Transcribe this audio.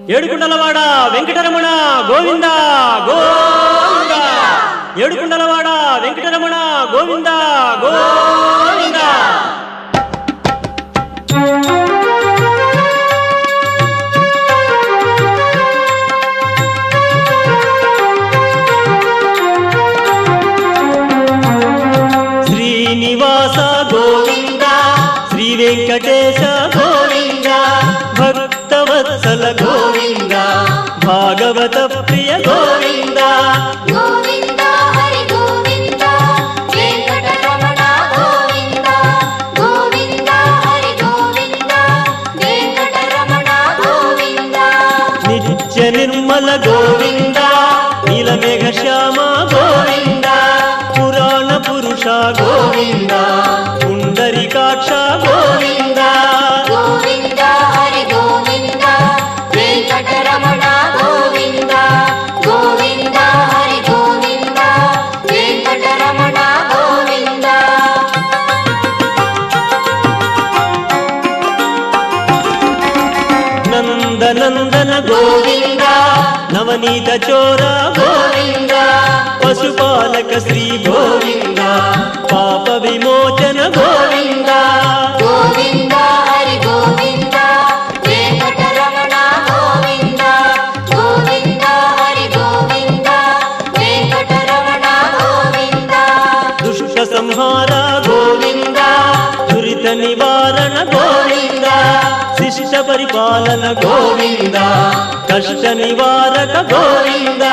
ఏడుకుండలవాడ వెంకటరమణ గోవింద గోవింద ఏడుకుండలవాడ వెంకటరమణ గోవింద గోవింద శ్రీనివాస గోవింద శ్రీ వెంకటేశ గోవింద భక్తవత్సల గోవింద భాగవత ప్రియ గోవింద గోవింద హరి గోవింద వెంకటరమణ గోవింద గోవింద హరి గోవింద వెంకటరమణ గోవింద నిత్య నిర్మల గోవింద నీలమేఘ శ్యామ గోవింద పురాణ పురుష గోవింద పుండరీకాక్ష గోవింద గోవింద హరి గోవింద వెంకటరమణ గోవింద గోవింద హరి గోవింద వెంకటరమణ గోవింద నందనందన గోవింద నవనీత చోర గోవింద పశుపాలక శ్రీ గోవింద పాప విమోచన గోవింద గోవింద హరి గోవింద వెంకటరమణ గోవింద గోవింద హరి గోవింద వెంకటరమణ గోవింద దుష్ట సంహార గోవింద దురిత నివారణ గోవింద శిష్ట పరిపాలన గోవింద కష్ట నివారక గోవింద